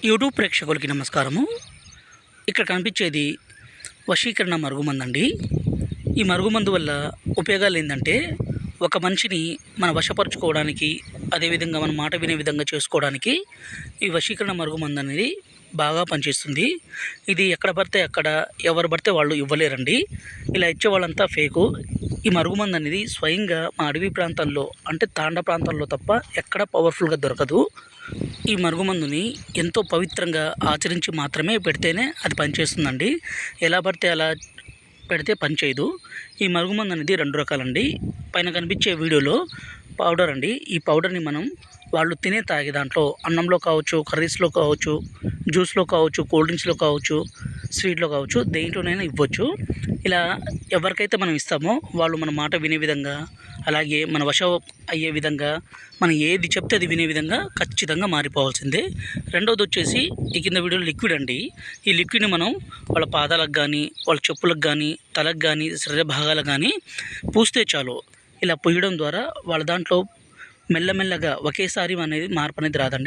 YouTube ప్రేక్షకులకి నమస్కారము. ఇక్కడ కనిపించేది వశీకరణ మరుగుమందండి. ఈ మరుగుమందు వల్ల ఉపయోగాలు ఏంటంటే, ఒక మనిషిని మన వశపరుచుకోవడానికి, అదేవిధంగా మన మాట వినే విధంగా చేసుకోవడానికి ఈ వశీకరణ మరుగుమందు అనేది బాగా పనిచేస్తుంది. ఇది ఎక్కడ పడితే అక్కడ ఎవరు పడితే వాళ్ళు ఇవ్వలేరండి. ఇలా ఇచ్చే వాళ్ళంతా ఫేకు. ఈ మరుగుమందు అనేది స్వయంగా మా అడవి ప్రాంతాల్లో, అంటే తాండ ప్రాంతాల్లో తప్ప ఎక్కడ పవర్ఫుల్గా దొరకదు. ఈ మరుగుమందుని ఎంతో పవిత్రంగా ఆచరించి మాత్రమే పెడితేనే అది పనిచేస్తుందండి. ఎలా పడితే అలా పెడితే పనిచేయదు. ఈ మరుగుమందు అనేది 2 రకాలండి. పైన కనిపించే వీడియోలో పౌడర్ అండి. ఈ పౌడర్ని మనం వాళ్ళు తాగే దాంట్లో, అన్నంలో కావచ్చు, కర్రీస్లో కావచ్చు, జ్యూస్లో కావచ్చు, కూల్ డ్రింక్స్లో కావచ్చు, స్వీట్లో కావచ్చు, దేంట్లోనైనా ఇవ్వచ్చు. ఇలా ఎవరికైతే మనం ఇస్తామో వాళ్ళు మన మాట వినే విధంగా, అలాగే మన వశం అయ్యే విధంగా, మనం ఏది చెప్తే అది వినే విధంగా ఖచ్చితంగా మారిపోవాల్సిందే. రెండవది వచ్చేసి ఈ కింద వీడియోలో లిక్విడ్ అండి. ఈ లిక్విడ్ని మనం వాళ్ళ పాదాలకు కానీ, వాళ్ళ చెప్పులకు కానీ, తలకు కానీ, శరీర భాగాలకు కానీ పూస్తే చాలు. ఇలా పూయడం ద్వారా వాళ్ళ దాంట్లో మెల్లమెల్లగా ఒకేసారి అనేది మార్పు అనేది రాదండి.